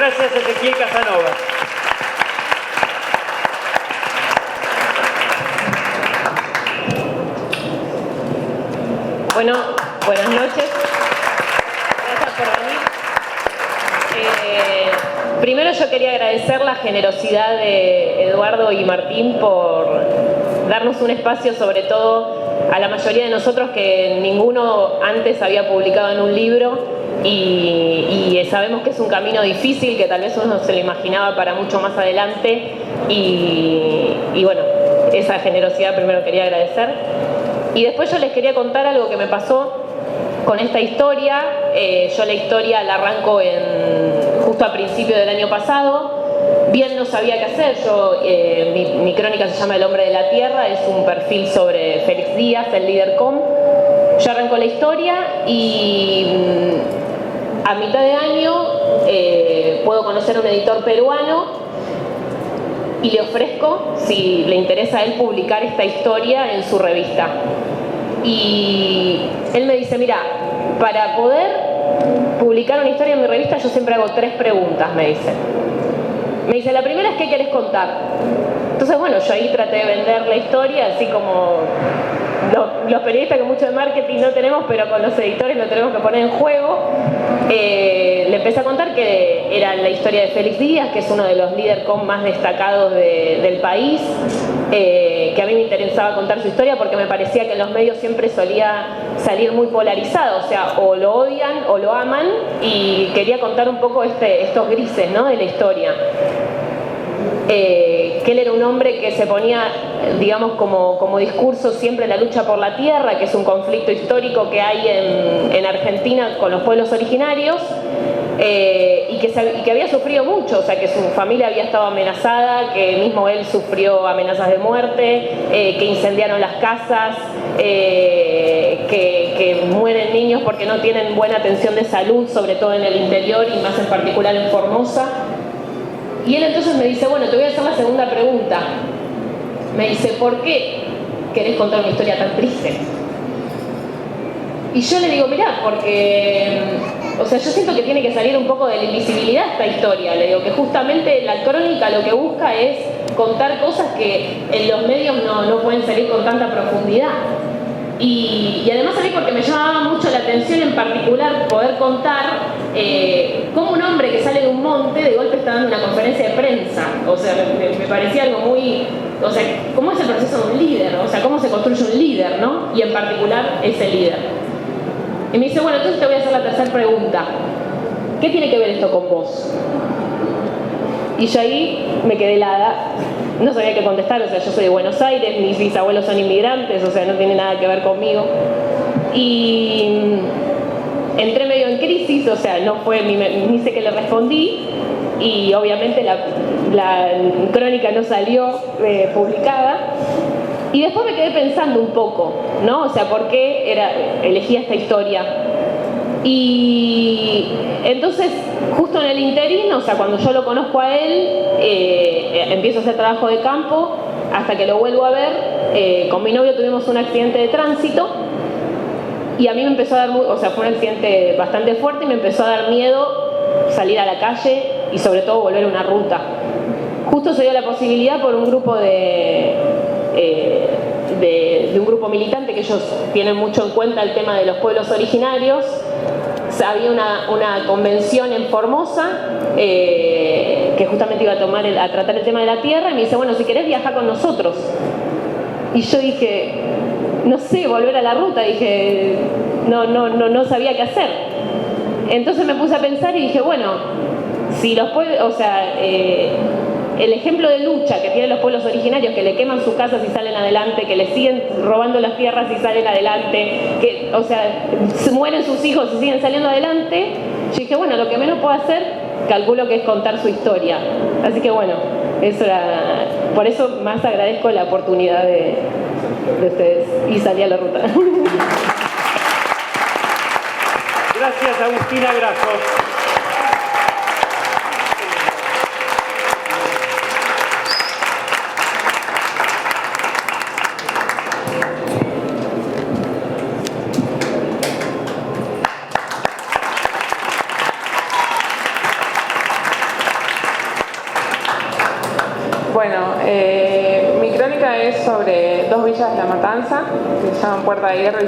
gracias Ezequiel Casanova. Bueno, buenas noches. Gracias por venir. Primero yo quería agradecer la generosidad de Eduardo y Martín por darnos un espacio, sobre todo a la mayoría de nosotros que ninguno antes había publicado en un libro y sabemos que es un camino difícil, que tal vez uno se lo imaginaba para mucho más adelante y bueno, esa generosidad primero quería agradecer. Y después yo les quería contar algo que me pasó con esta historia. Yo la historia la arranco justo a principio del año pasado. Bien no sabía qué hacer. Mi crónica se llama El hombre de la tierra, es un perfil sobre Félix Díaz, el líder COM. Yo arranco la historia y a mitad de año puedo conocer a un editor peruano y le ofrezco, si le interesa a él, publicar esta historia en su revista. Y él me dice, mira, para poder publicar una historia en mi revista yo siempre hago 3 preguntas, me dice. Me dice, la primera es ¿qué querés contar? Entonces, bueno, yo ahí traté de vender la historia, así como los periodistas que mucho de marketing no tenemos, pero con los editores lo tenemos que poner en juego. Le empecé a contar que era la historia de Félix Díaz, que es uno de los líderes más destacados del país, que a mí me interesaba contar su historia porque me parecía que en los medios siempre solía salir muy polarizado, o sea, o lo odian o lo aman, y quería contar un poco estos grises, ¿no?, de la historia. Que él era un hombre que se ponía, digamos, como discurso siempre la lucha por la tierra, que es un conflicto histórico que hay en Argentina con los pueblos originarios, y que había sufrido mucho, o sea, que su familia había estado amenazada, que mismo él sufrió amenazas de muerte, que incendiaron las casas, que mueren niños porque no tienen buena atención de salud, sobre todo en el interior y más en particular en Formosa. Y él entonces me dice, bueno, te voy a hacer la segunda pregunta. Me dice, ¿por qué querés contar una historia tan triste? Y yo le digo, mirá, porque, o sea, yo siento que tiene que salir un poco de la invisibilidad esta historia. Le digo que justamente la crónica lo que busca es contar cosas que en los medios no pueden salir con tanta profundidad. Y además a mí porque me llamaba mucho la atención en particular poder contar cómo un hombre que sale de un monte de golpe está dando una conferencia de prensa. O sea, me parecía algo muy... O sea, ¿cómo es el proceso de un líder? O sea, ¿cómo se construye un líder, no? Y en particular ese líder. Y me dice, bueno, entonces te voy a hacer la tercera pregunta. ¿Qué tiene que ver esto con vos? Y yo ahí me quedé helada. No sabía qué contestar, o sea, yo soy de Buenos Aires, mis bisabuelos son inmigrantes, o sea, no tiene nada que ver conmigo. Y entré medio en crisis, o sea, no fue ni sé qué le respondí, y obviamente la crónica no salió publicada. Y después me quedé pensando un poco, ¿no? O sea, ¿por qué elegí esta historia? Y entonces, justo en el interín, o sea, cuando yo lo conozco a él, empiezo a hacer trabajo de campo, hasta que lo vuelvo a ver. Con mi novio tuvimos un accidente de tránsito, y a mí me empezó a dar, o sea, fue un accidente bastante fuerte, y me empezó a dar miedo salir a la calle, y sobre todo volver a una ruta. Justo se dio la posibilidad por un grupo de un grupo militante, que ellos tienen mucho en cuenta el tema de los pueblos originarios. Había una convención en Formosa que justamente iba a tratar el tema de la tierra, y me dice, bueno, si querés viajar con nosotros. Y yo dije, no sé, volver a la ruta, dije, no sabía qué hacer. Entonces me puse a pensar y dije, bueno, si los pueblos, o sea, el ejemplo de lucha que tienen los pueblos originarios, que le queman sus casas y salen adelante, que le siguen robando las tierras y salen adelante, que, o sea, mueren sus hijos y siguen saliendo adelante, yo dije, bueno, lo que menos puedo hacer, calculo que es contar su historia. Así que bueno, eso era, por eso más agradezco la oportunidad de ustedes y salí a la ruta. Gracias, Agustina Grasso. Bueno, mi crónica es sobre dos villas de La Matanza, que se llaman Puerta de Hierro y